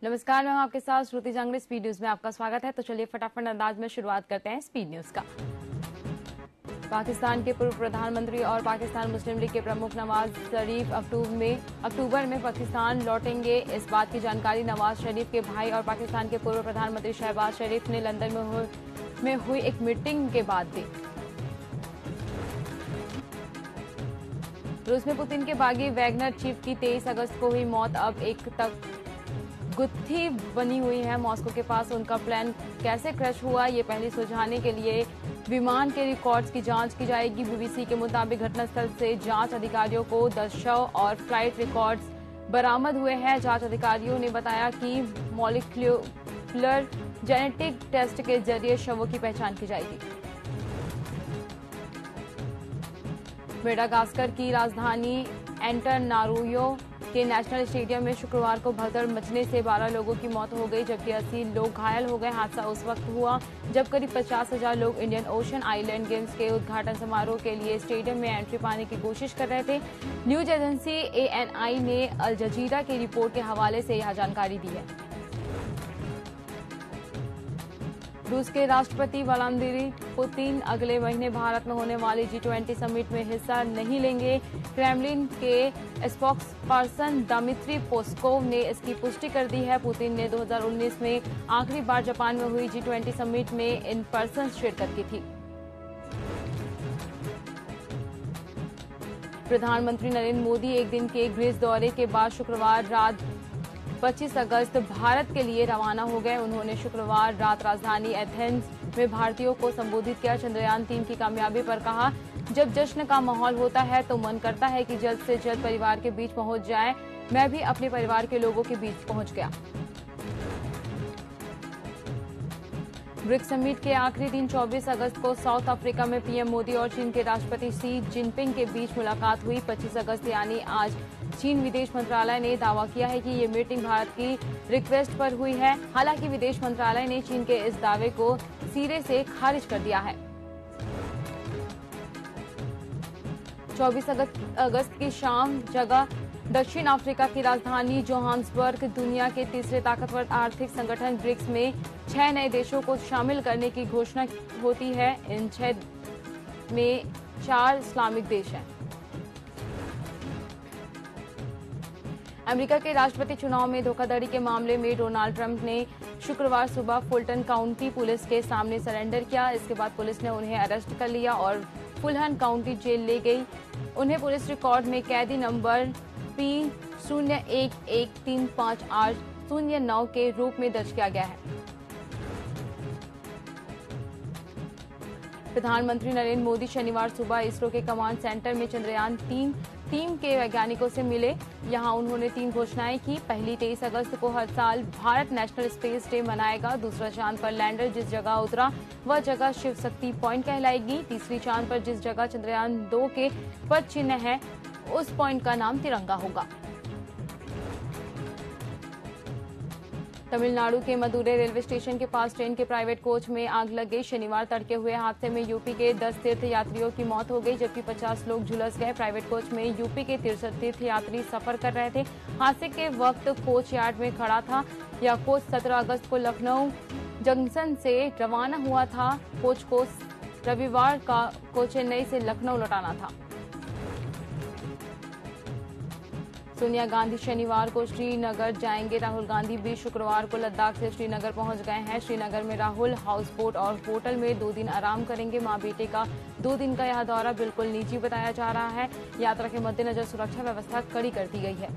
नमस्कार, मैं हूं आपके साथ श्रुति जंगले। स्पीड न्यूज में आपका स्वागत है। तो चलिए फटाफट अंदाज में शुरुआत करते हैं स्पीड न्यूज का। पाकिस्तान के पूर्व प्रधानमंत्री और पाकिस्तान मुस्लिम लीग के प्रमुख नवाज शरीफ अक्टूबर में पाकिस्तान लौटेंगे। इस बात की जानकारी नवाज शरीफ के भाई और पाकिस्तान के पूर्व प्रधानमंत्री शहबाज शरीफ ने लंदन में हुई एक मीटिंग के बाद दी। रूस में पुतिन के बागी वैगनर चीफ की 23 अगस्त को हुई मौत अब एक तक गुत्थी बनी हुई है। मॉस्को के पास उनका प्लेन कैसे क्रैश हुआ, ये पहले सुलझाने के लिए विमान के रिकॉर्ड्स की जांच की जाएगी। बीबीसी के मुताबिक घटनास्थल से जांच अधिकारियों को 10 शव और फ्लाइट रिकॉर्ड्स बरामद हुए हैं। जांच अधिकारियों ने बताया कि मॉलिक्यूलर जेनेटिक टेस्ट के जरिए शवों की पहचान की जाएगी। मेडागास्कर की राजधानी एंटानारियो के नेशनल स्टेडियम में शुक्रवार को भगदड़ मचने से 12 लोगों की मौत हो गई, जबकि 80 लोग घायल हो गए। हादसा उस वक्त हुआ जब करीब 50,000 लोग इंडियन ओशन आइलैंड गेम्स के उद्घाटन समारोह के लिए स्टेडियम में एंट्री पाने की कोशिश कर रहे थे। न्यूज एजेंसी ANI ने अल जजीरा की रिपोर्ट के हवाले से यह जानकारी दी है। रूस के राष्ट्रपति व्लादिमीर पुतिन अगले महीने भारत में होने वाली G20 समिट में हिस्सा नहीं लेंगे। क्रेमलिन के स्पोक्सपर्सन दिमित्री पेस्कोव ने इसकी पुष्टि कर दी है। पुतिन ने 2019 में आखिरी बार जापान में हुई G20 समिट में इन पर्सन शिरकत की थी। प्रधानमंत्री नरेंद्र मोदी एक दिन के ग्रीस दौरे के बाद शुक्रवार रात 25 अगस्त भारत के लिए रवाना हो गए। उन्होंने शुक्रवार रात राजधानी एथेंस में भारतीयों को संबोधित किया। चंद्रयान 3 की कामयाबी पर कहा, जब जश्न का माहौल होता है तो मन करता है कि जल्द से जल्द परिवार के बीच पहुंच जाए। मैं भी अपने परिवार के लोगों के बीच पहुंच गया। ब्रिक्स समिट के आखिरी दिन 24 अगस्त को साउथ अफ्रीका में पीएम मोदी और चीन के राष्ट्रपति शी जिनपिंग के बीच मुलाकात हुई। 25 अगस्त यानी आज चीन विदेश मंत्रालय ने दावा किया है कि ये मीटिंग भारत की रिक्वेस्ट पर हुई है। हालांकि विदेश मंत्रालय ने चीन के इस दावे को सिरे से खारिज कर दिया है। 24 अगस्त की शाम जगह दक्षिण अफ्रीका की राजधानी जोहान्सबर्ग दुनिया के तीसरे ताकतवर आर्थिक संगठन ब्रिक्स में 6 नए देशों को शामिल करने की घोषणा होती है। इन 6 में 4 इस्लामिक देश हैं। अमेरिका के राष्ट्रपति चुनाव में धोखाधड़ी के मामले में डोनाल्ड ट्रंप ने शुक्रवार सुबह फुलटन काउंटी पुलिस के सामने सरेंडर किया। इसके बाद पुलिस ने उन्हें अरेस्ट कर लिया और फुलहन काउंटी जेल ले गई। उन्हें पुलिस रिकॉर्ड में कैदी नंबर P01135809 के रूप में दर्ज किया गया है। प्रधानमंत्री नरेंद्र मोदी शनिवार सुबह इसरो के कमांड सेंटर में चंद्रयान 3 टीम के वैज्ञानिकों से मिले। यहां उन्होंने 3 घोषणाएं की। पहली 23 अगस्त को हर साल भारत नेशनल स्पेस डे मनाएगा। दूसरा, चांद पर लैंडर जिस जगह उतरा वह जगह शिव शक्ति पॉइंट कहलाएगी। तीसरी, चांद पर जिस जगह चंद्रयान 2 के पद चिन्ह है उस पॉइंट का नाम तिरंगा होगा। तमिलनाडु के मदुरै रेलवे स्टेशन के पास ट्रेन के प्राइवेट कोच में आग लग गई। शनिवार तड़के हुए हादसे में यूपी के 10 तीर्थ यात्रियों की मौत हो गई, जबकि 50 लोग झुलस गए। प्राइवेट कोच में यूपी के 63 तीर्थ यात्री सफर कर रहे थे। हादसे के वक्त कोच यार्ड में खड़ा था। यह कोच 17 अगस्त को लखनऊ जंक्शन से रवाना हुआ था। कोच को रविवार को चेन्नई से लखनऊ लौटाना था। सोनिया गांधी शनिवार को श्रीनगर जाएंगे। राहुल गांधी भी शुक्रवार को लद्दाख से श्रीनगर पहुंच गए हैं। श्रीनगर में राहुल हाउस बोट और होटल में 2 दिन आराम करेंगे। मां बेटे का 2 दिन का यह दौरा बिल्कुल निजी बताया जा रहा है। यात्रा के मद्देनजर सुरक्षा व्यवस्था कड़ी कर दी गई है।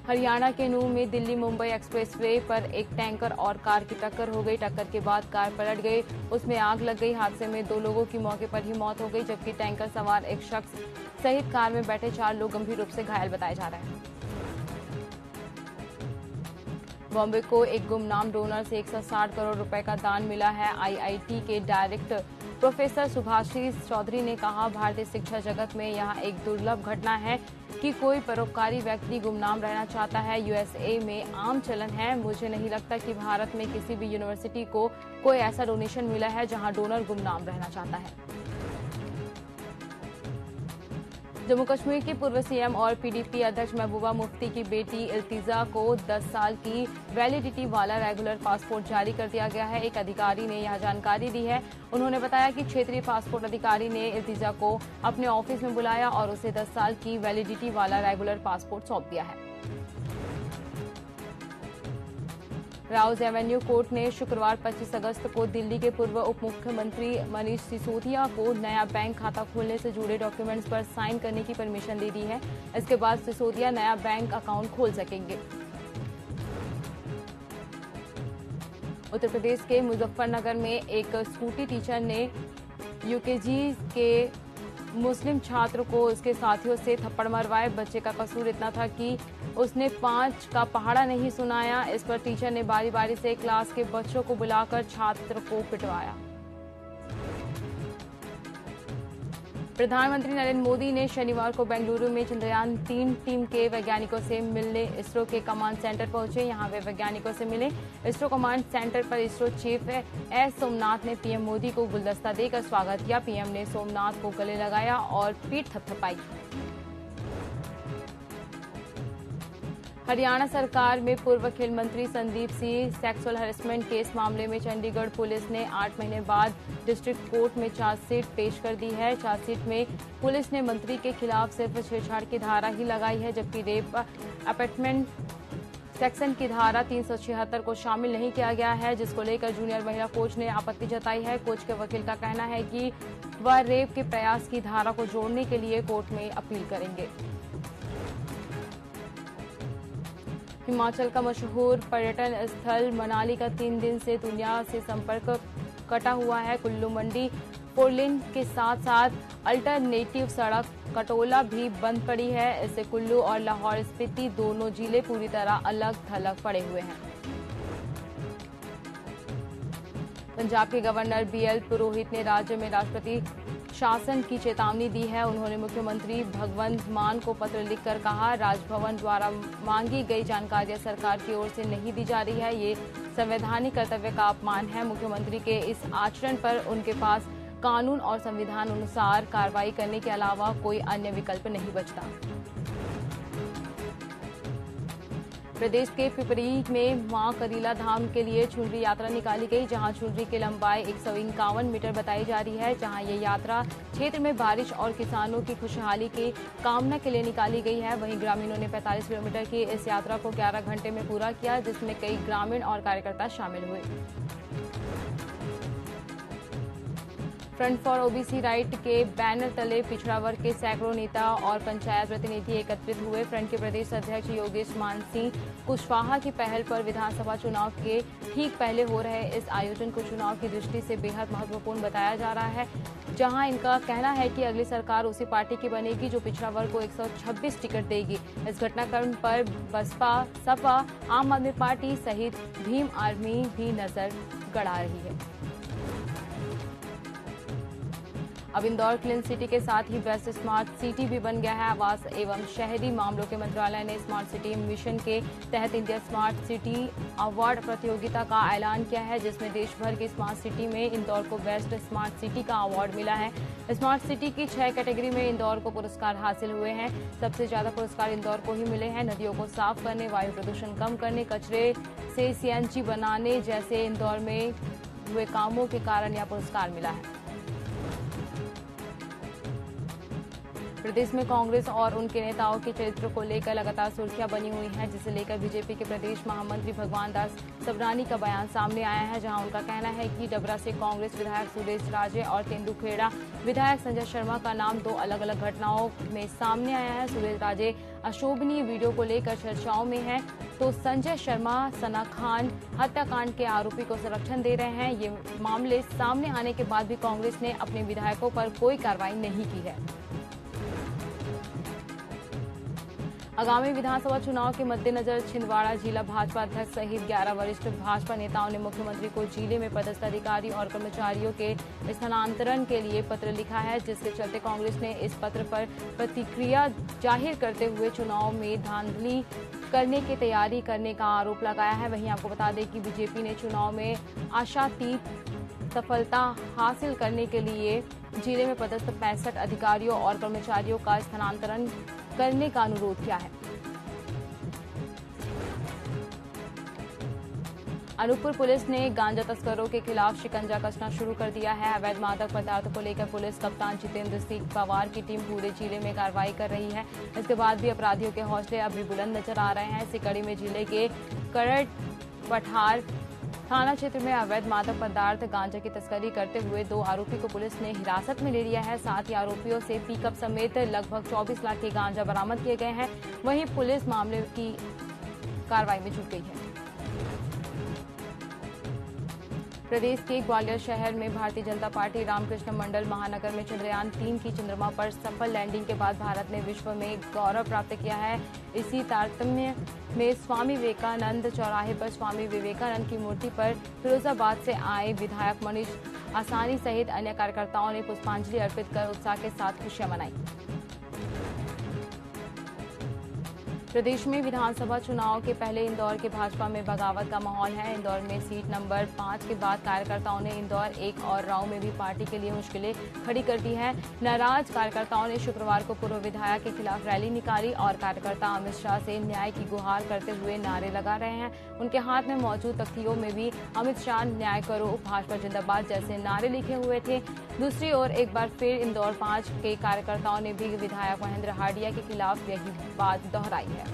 हरियाणा के नूंह में दिल्ली मुंबई एक्सप्रेसवे पर एक टैंकर और कार की टक्कर हो गई। टक्कर के बाद कार पलट गई, उसमें आग लग गई। हादसे में 2 लोगों की मौके पर ही मौत हो गई, जबकि टैंकर सवार एक शख्स सहित कार में बैठे 4 लोग गंभीर रूप से घायल बताए जा रहे हैं। बॉम्बे को एक गुमनाम डोनर से 160 करोड़ रुपए का दान मिला है। IIT के डायरेक्टर प्रोफेसर सुभाषिष चौधरी ने कहा, भारतीय शिक्षा जगत में यह एक दुर्लभ घटना है कि कोई परोपकारी व्यक्ति गुमनाम रहना चाहता है। USA में आम चलन है। मुझे नहीं लगता कि भारत में किसी भी यूनिवर्सिटी को कोई ऐसा डोनेशन मिला है जहां डोनर गुमनाम रहना चाहता है। जम्मू कश्मीर की पूर्व सीएम और पीडीपी अध्यक्ष महबूबा मुफ्ती की बेटी इल्तिजा को 10 साल की वैलिडिटी वाला रेगुलर पासपोर्ट जारी कर दिया गया है। एक अधिकारी ने यह जानकारी दी है। उन्होंने बताया कि क्षेत्रीय पासपोर्ट अधिकारी ने इल्तिजा को अपने ऑफिस में बुलाया और उसे 10 साल की वैलिडिटी वाला रेगुलर पासपोर्ट सौंप दिया है। राउज एवेन्यू कोर्ट ने शुक्रवार 25 अगस्त को दिल्ली के पूर्व उप मुख्यमंत्री मनीष सिसोदिया को नया बैंक खाता खोलने से जुड़े डॉक्यूमेंट्स पर साइन करने की परमिशन दे दी है। इसके बाद सिसोदिया नया बैंक अकाउंट खोल सकेंगे। उत्तर प्रदेश के मुजफ्फरनगर में एक स्कूटी टीचर ने यूकेजी के मुस्लिम छात्र को उसके साथियों से थप्पड़ मरवाए। बच्चे का कसूर इतना था कि उसने 5 का पहाड़ा नहीं सुनाया। इस पर टीचर ने बारी बारी से क्लास के बच्चों को बुलाकर छात्र को पिटवाया। प्रधानमंत्री नरेंद्र मोदी ने शनिवार को बेंगलुरु में चंद्रयान 3 टीम के वैज्ञानिकों से मिलने इसरो के कमांड सेंटर पहुंचे। यहां वे वैज्ञानिकों से मिले। इसरो कमांड सेंटर पर इसरो चीफ एस सोमनाथ ने पीएम मोदी को गुलदस्ता देकर स्वागत किया। पीएम ने सोमनाथ को गले लगाया और पीठ थपथपाई। हरियाणा सरकार में पूर्व खेल मंत्री Sandeep Singh sexual harassment case मामले में चंडीगढ़ पुलिस ने 8 महीने बाद डिस्ट्रिक्ट कोर्ट में चार्जशीट पेश कर दी है। चार्जशीट में पुलिस ने मंत्री के खिलाफ सिर्फ छेड़छाड़ की धारा ही लगाई है, जबकि रेप अपेटमेंट सेक्शन की धारा 376 को शामिल नहीं किया गया है, जिसको लेकर जूनियर महिला कोच ने आपत्ति जताई है। कोच के वकील का कहना है कि वह रेप के प्रयास की धारा को जोड़ने के लिए कोर्ट में अपील करेंगे। हिमाचल का मशहूर पर्यटन स्थल मनाली का 3 दिन से दुनिया से संपर्क कटा हुआ है। कुल्लू मंडी 4 लेन के साथ साथ अल्टरनेटिव सड़क कटोला भी बंद पड़ी है। इससे कुल्लू और लाहौल स्पीति दोनों जिले पूरी तरह अलग थलग पड़े हुए हैं। पंजाब के गवर्नर बीएल पुरोहित ने राज्य में राष्ट्रपति शासन की चेतावनी दी है। उन्होंने मुख्यमंत्री भगवंत मान को पत्र लिखकर कहा, राजभवन द्वारा मांगी गई जानकारियां सरकार की ओर से नहीं दी जा रही है। ये संवैधानिक कर्तव्य का अपमान है। मुख्यमंत्री के इस आचरण पर उनके पास कानून और संविधान अनुसार कार्रवाई करने के अलावा कोई अन्य विकल्प नहीं बचता। प्रदेश के पिपरी में मां करीला धाम के लिए चुनरी यात्रा निकाली गई, जहां चुनरी की लंबाई 151 मीटर बताई जा रही है। जहां ये यात्रा क्षेत्र में बारिश और किसानों की खुशहाली की कामना के लिए निकाली गई है। वहीं ग्रामीणों ने 45 किलोमीटर की इस यात्रा को 11 घंटे में पूरा किया, जिसमें कई ग्रामीण और कार्यकर्ता शामिल हुए। फ्रंट फॉर ओबीसी राइट के बैनर तले पिछड़ा वर्ग के सैकड़ों नेता और पंचायत प्रतिनिधि एकत्रित हुए। फ्रंट के प्रदेश अध्यक्ष योगेश मान सिंह कुशवाहा की पहल पर विधानसभा चुनाव के ठीक पहले हो रहे इस आयोजन को चुनाव की दृष्टि से बेहद महत्वपूर्ण बताया जा रहा है, जहां इनका कहना है कि अगली सरकार उसी पार्टी की बनेगी जो पिछड़ा वर्ग को 126 टिकट देगी। इस घटनाक्रम पर बसपा, सपा, आम आदमी पार्टी सहित भीम आर्मी भी नजर गड़ा रही है। अब इंदौर क्लीन सिटी के साथ ही बेस्ट स्मार्ट सिटी भी बन गया है। आवास एवं शहरी मामलों के मंत्रालय ने स्मार्ट सिटी मिशन के तहत इंडिया स्मार्ट सिटी अवार्ड प्रतियोगिता का ऐलान किया है, जिसमें देश भर की स्मार्ट सिटी में इंदौर को बेस्ट स्मार्ट सिटी का अवार्ड मिला है। स्मार्ट सिटी की 6 कैटेगरी में इंदौर को पुरस्कार हासिल हुए हैं। सबसे ज्यादा पुरस्कार इंदौर को ही मिले हैं। नदियों को साफ करने, वायु प्रदूषण कम करने, कचरे से सीएनजी बनाने जैसे इंदौर में हुए कामों के कारण यह पुरस्कार मिला है। प्रदेश में कांग्रेस और उनके नेताओं के चरित्र को लेकर लगातार सुर्खियां बनी हुई हैं, जिसे लेकर बीजेपी के प्रदेश महामंत्री भगवान दास सबरानी का बयान सामने आया है, जहां उनका कहना है कि डबरा से कांग्रेस विधायक सुरेश राजे और तेंदुखेड़ा विधायक संजय शर्मा का नाम 2 अलग अलग घटनाओं में सामने आया है। सुरेश राजे अशोभनीय वीडियो को लेकर चर्चाओं में है, तो संजय शर्मा सना खान हत्याकांड के आरोपी को संरक्षण दे रहे हैं। ये मामले सामने आने के बाद भी कांग्रेस ने अपने विधायकों पर कोई कार्रवाई नहीं की है। आगामी विधानसभा चुनाव के मद्देनजर छिंदवाड़ा जिला भाजपा अध्यक्ष सहित 11 वरिष्ठ भाजपा नेताओं ने मुख्यमंत्री को जिले में पदस्थ अधिकारी और कर्मचारियों के स्थानांतरण के लिए पत्र लिखा है, जिसके चलते कांग्रेस ने इस पत्र पर प्रतिक्रिया जाहिर करते हुए चुनाव में धांधली करने की तैयारी करने का आरोप लगाया है। वहीं आपको बता दें कि बीजेपी ने चुनाव में आशातीत सफलता हासिल करने के लिए जिले में पदस्थ 65 अधिकारियों और कर्मचारियों का स्थानांतरण करने का अनुरोध किया है। अनूपपुर पुलिस ने गांजा तस्करों के खिलाफ शिकंजा कसना शुरू कर दिया है। अवैध मादक पदार्थों को लेकर पुलिस कप्तान जितेंद्र सिंह पवार की टीम पूरे जिले में कार्रवाई कर रही है। इसके बाद भी अपराधियों के हौसले अब भी बुलंद नजर आ रहे हैं। इसी कड़ी में जिले के करट पठार थाना क्षेत्र में अवैध मादक पदार्थ गांजा की तस्करी करते हुए 2 आरोपी को पुलिस ने हिरासत में ले लिया है। साथ ही आरोपियों से पिकअप समेत लगभग 24 लाख के गांजा बरामद किए गए हैं। वहीं पुलिस मामले की कार्रवाई में जुट गई है। प्रदेश के ग्वालियर शहर में भारतीय जनता पार्टी रामकृष्ण मंडल महानगर में चंद्रयान 3 की चंद्रमा पर सफल लैंडिंग के बाद भारत ने विश्व में गौरव प्राप्त किया है। इसी तारतम्य में स्वामी विवेकानंद चौराहे पर स्वामी विवेकानंद की मूर्ति पर फिरोजाबाद से आए विधायक मनीष आसानी सहित अन्य कार्यकर्ताओं ने पुष्पांजलि अर्पित कर उत्साह के साथ खुशियां मनाई। प्रदेश में विधानसभा चुनाव के पहले इंदौर के भाजपा में बगावत का माहौल है। इंदौर में सीट नंबर 5 के बाद कार्यकर्ताओं ने इंदौर 1 और राव में भी पार्टी के लिए मुश्किलें खड़ी कर दी है। नाराज कार्यकर्ताओं ने शुक्रवार को पूर्व विधायक के खिलाफ रैली निकाली और कार्यकर्ता अमित शाह से न्याय की गुहार करते हुए नारे लगा रहे हैं। उनके हाथ में मौजूद तख्तियों में भी अमित शाह न्याय करो, भाजपा जिंदाबाद जैसे नारे लिखे हुए थे। दूसरी ओर एक बार फिर इंदौर 5 के कार्यकर्ताओं ने भी विधायक महेंद्र हार्डिया के खिलाफ यही बात दोहराई है।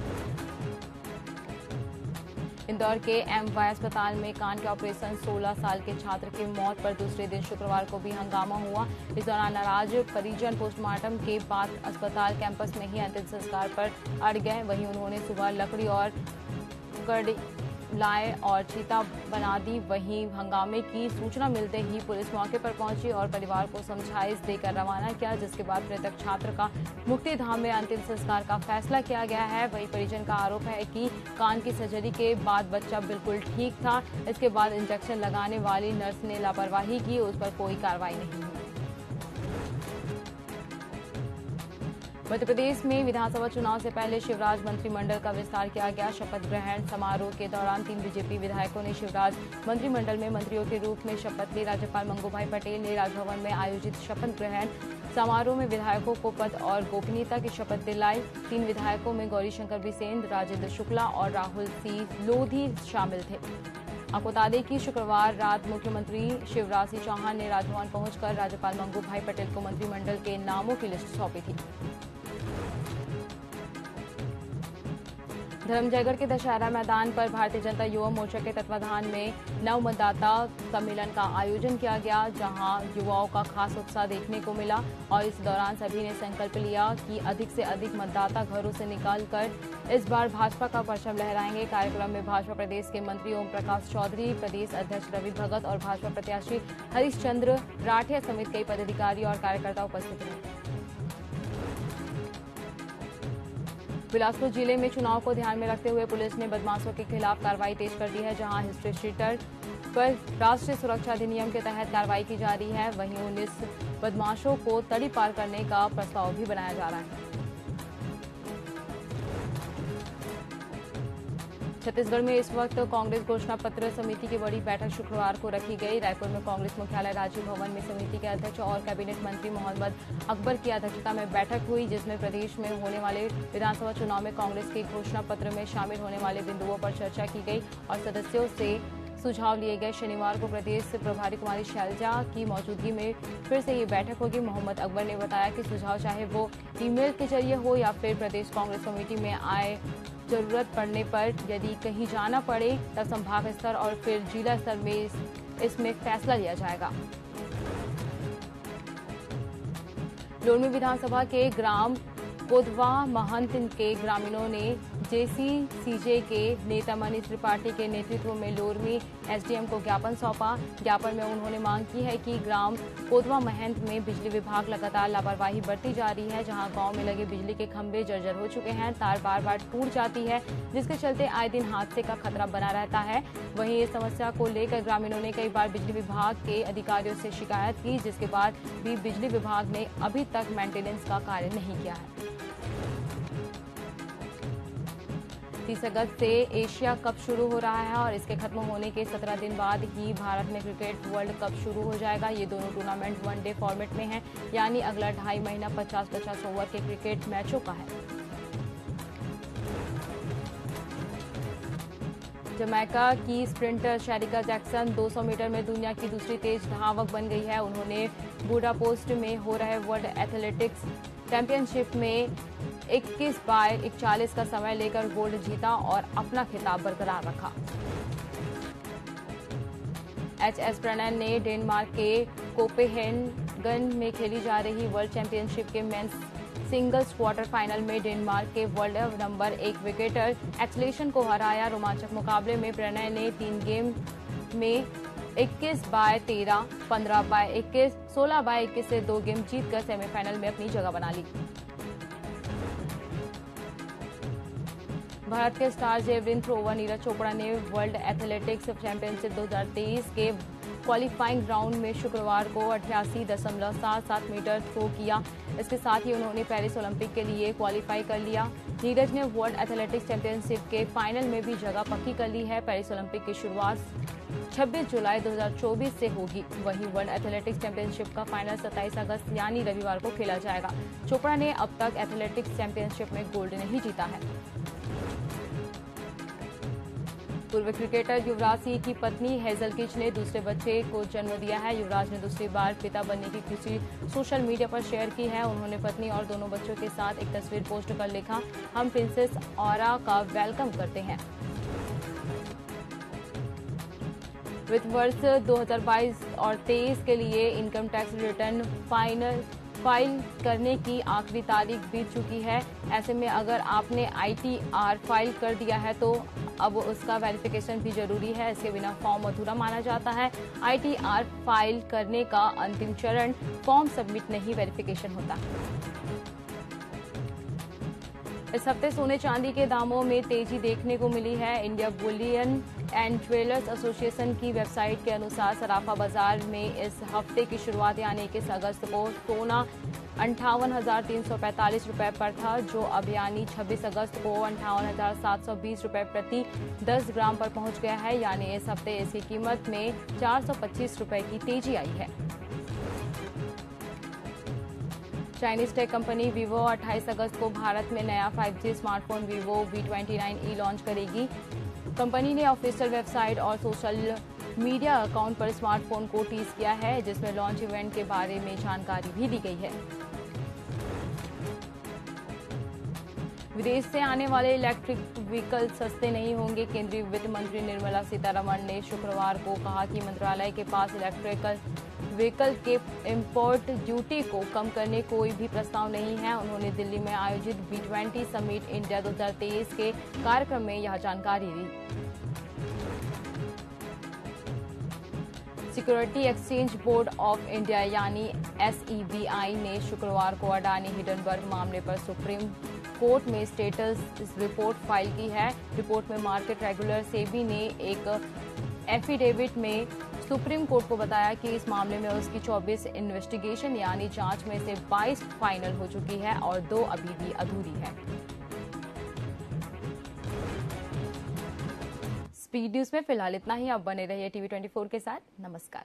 इंदौर के एमवाई अस्पताल में कान के ऑपरेशन 16 साल के छात्र की मौत पर दूसरे दिन शुक्रवार को भी हंगामा हुआ। इस दौरान नाराज परिजन पोस्टमार्टम के बाद अस्पताल कैंपस में ही अंतिम संस्कार पर अड़ गए। वहीं उन्होंने सुबह लकड़ी और कड़ी लाए और चीता बना दी। वहीं हंगामे की सूचना मिलते ही पुलिस मौके पर पहुंची और परिवार को समझाइश देकर रवाना किया, जिसके बाद मृतक छात्र का मुक्तिधाम में अंतिम संस्कार का फैसला किया गया है। वहीं परिजन का आरोप है कि कान की सर्जरी के बाद बच्चा बिल्कुल ठीक था। इसके बाद इंजेक्शन लगाने वाली नर्स ने लापरवाही की, उस पर कोई कार्रवाई नहीं हुई। मध्य प्रदेश में विधानसभा चुनाव से पहले शिवराज मंत्रिमंडल का विस्तार किया गया। शपथ ग्रहण समारोह के दौरान 3 बीजेपी विधायकों ने शिवराज मंत्रिमंडल में मंत्रियों के रूप में शपथ ली। राज्यपाल मंगूभाई पटेल ने राजभवन में आयोजित शपथ ग्रहण समारोह में विधायकों को पद और गोपनीयता की शपथ दिलाई। 3 विधायकों में गौरीशंकर बिसेन, राजेंद्र शुक्ला और राहुल सी लोधी शामिल थे। आपको बता दें कि शुक्रवार रात मुख्यमंत्री शिवराज सिंह चौहान ने राजभवन पहुंचकर राज्यपाल मंगूभाई पटेल को मंत्रिमंडल के नामों की लिस्ट सौंपी थी। धर्मजयगढ़ के दशहरा मैदान पर भारतीय जनता युवा मोर्चा के तत्वाधान में नव मतदाता सम्मेलन का आयोजन किया गया, जहां युवाओं का खास उत्साह देखने को मिला और इस दौरान सभी ने संकल्प लिया कि अधिक से अधिक मतदाता घरों से निकलकर इस बार भाजपा का परचम लहराएंगे। कार्यक्रम में भाजपा प्रदेश के मंत्री ओम प्रकाश चौधरी, प्रदेश अध्यक्ष रवि भगत और भाजपा प्रत्याशी हरीश चंद्र राठिया समेत कई पदाधिकारी और कार्यकर्ता उपस्थित रहे। बिलासपुर जिले में चुनाव को ध्यान में रखते हुए पुलिस ने बदमाशों के खिलाफ कार्रवाई तेज कर दी है, जहां हिस्ट्री शीटर पर राष्ट्रीय सुरक्षा अधिनियम के तहत कार्रवाई की जा रही है। वहीं 19 बदमाशों को तड़ी पार करने का प्रस्ताव भी बनाया जा रहा है। छत्तीसगढ़ में इस वक्त कांग्रेस घोषणा पत्र समिति की बड़ी बैठक शुक्रवार को रखी गई। रायपुर में कांग्रेस मुख्यालय राजीव भवन में समिति के अध्यक्ष और कैबिनेट मंत्री मोहम्मद अकबर की अध्यक्षता में बैठक हुई, जिसमें प्रदेश में होने वाले विधानसभा चुनाव में कांग्रेस के घोषणा पत्र में शामिल होने वाले बिंदुओं पर चर्चा की गई और सदस्यों से सुझाव लिए गए। शनिवार को प्रदेश प्रभारी कुमारी शैलजा की मौजूदगी में फिर से ये बैठक होगी। मोहम्मद अकबर ने बताया कि सुझाव चाहे वो ईमेल के जरिए हो या फिर प्रदेश कांग्रेस कमेटी में आए, जरूरत पड़ने पर यदि कहीं जाना पड़े तब संभाग स्तर और फिर जिला स्तर में इसमें फैसला लिया जाएगा। लोरमी विधानसभा के ग्राम कोदवा महंत के ग्रामीणों ने जेसीसीजे के नेता मनीष त्रिपाठी के नेतृत्व में लोरमी एसडीएम को ज्ञापन सौंपा। ज्ञापन में उन्होंने मांग की है कि ग्राम कोदवा महंत में बिजली विभाग लगातार लापरवाही बरती जा रही है, जहां गांव में लगे बिजली के खंभे जर्जर हो चुके हैं, तार बार बार टूट जाती है, जिसके चलते आए दिन हादसे का खतरा बना रहता है। वहीं इस समस्या को लेकर ग्रामीणों ने कई बार बिजली विभाग के अधिकारियों से शिकायत की, जिसके बाद भी बिजली विभाग ने अभी तक मेंटेनेंस का कार्य नहीं किया है। 29 अगस्त से एशिया कप शुरू हो रहा है और इसके खत्म होने के 17 दिन बाद ही भारत में क्रिकेट वर्ल्ड कप शुरू हो जाएगा। ये दोनों टूर्नामेंट वनडे फॉर्मेट में है, यानी अगला 2.5 महीना 50-50 ओवर के क्रिकेट मैचों का है। जमैका की स्प्रिंटर शेरिका जैक्सन 200 मीटर में दुनिया की दूसरी तेज धावक बन गई है। उन्होंने बुडापेस्ट में हो रहे वर्ल्ड एथलेटिक्स चैंपियनशिप में 21/41 का समय लेकर गोल्ड जीता और अपना खिताब बरकरार रखा। एच.एस. प्रणय ने डेनमार्क के कोपेनहेगन में खेली जा रही वर्ल्ड चैंपियनशिप के मेंस सिंगल्स क्वार्टर फाइनल में डेनमार्क के वर्ल्ड नंबर 1 विकेटर एक्सलेशन को हराया। रोमांचक मुकाबले में प्रणय ने 3 गेम में 21/13, 15/21, 16/21 से 2 गेम जीतकर सेमीफाइनल में अपनी जगह बना ली। भारत के star javelin thrower Neeraj Chopra ने वर्ल्ड एथलेटिक्स चैंपियनशिप 2023 के क्वालिफाइंग राउंड में शुक्रवार को 88.77 मीटर थ्रो किया। इसके साथ ही उन्होंने पेरिस ओलंपिक के लिए क्वालिफाई कर लिया। नीरज ने वर्ल्ड एथलेटिक्स चैंपियनशिप के फाइनल में भी जगह पक्की कर ली है। पेरिस ओलंपिक की शुरुआत 26 जुलाई 2024 से होगी। वहीं वर्ल्ड एथलेटिक्स चैंपियनशिप का फाइनल 27 अगस्त यानी रविवार को खेला जाएगा। चोपड़ा ने अब तक एथलेटिक्स चैंपियनशिप में गोल्ड नहीं जीता है। पूर्व क्रिकेटर युवराज सिंह की पत्नी हेजल किच ने दूसरे बच्चे को जन्म दिया है। युवराज ने दूसरी बार पिता बनने की खुशी सोशल मीडिया पर शेयर की है। उन्होंने पत्नी और दोनों बच्चों के साथ एक तस्वीर पोस्ट कर लिखा, हम प्रिंसेस ऑरा का वेलकम करते हैं। वित्त वर्ष 2022 और 23 के लिए इनकम टैक्स रिटर्न फाइल करने की आखिरी तारीख बीत चुकी है। ऐसे में अगर आपने ITR फाइल कर दिया है तो अब उसका वेरिफिकेशन भी जरूरी है। इसके बिना फॉर्म अधूरा माना जाता है। ITR फाइल करने का अंतिम चरण फॉर्म सबमिट नहीं, वेरिफिकेशन होता है। इस हफ्ते सोने चांदी के दामों में तेजी देखने को मिली है। India Boolean and jewellers association की वेबसाइट के अनुसार सराफा बाजार में इस हफ्ते की शुरुआत यानी 21 अगस्त को सोना 58,345 रुपए पर था, जो अब यानी 26 अगस्त को 58,720 रुपए प्रति 10 ग्राम पर पहुंच गया है। यानी इस हफ्ते इसकी कीमत में 425 रुपए की तेजी आई है। चाइनीज टेक कंपनी वीवो 28 अगस्त को भारत में नया 5G smartphone Vivo V29e launch करेगी। कंपनी ने ऑफिशियल वेबसाइट और सोशल मीडिया अकाउंट पर स्मार्टफोन को टीज किया है, जिसमें लॉन्च इवेंट के बारे में जानकारी भी दी गई है। विदेश से आने वाले इलेक्ट्रिक व्हीकल सस्ते नहीं होंगे। केंद्रीय वित्त मंत्री निर्मला सीतारमण ने शुक्रवार को कहा कि मंत्रालय के पास इलेक्ट्रिकल व्हीकल के इंपोर्ट ड्यूटी को कम करने कोई भी प्रस्ताव नहीं है। उन्होंने दिल्ली में आयोजित B20 समिट इंडिया 2023 के कार्यक्रम में यह जानकारी दी। Security exchange board of India यानी SEBI ने शुक्रवार को अडानी हिंडनबर्ग मामले पर सुप्रीम कोर्ट में स्टेटस रिपोर्ट फाइल की है। रिपोर्ट में मार्केट रेगुलर सेबी ने एक एफिडेविट में सुप्रीम कोर्ट को बताया कि इस मामले में उसकी 24 इन्वेस्टिगेशन यानी जांच में से 22 फाइनल हो चुकी है और 2 अभी भी अधूरी है। स्पीड न्यूज में फिलहाल इतना ही। आप बने रहिए TV24 के साथ। नमस्कार।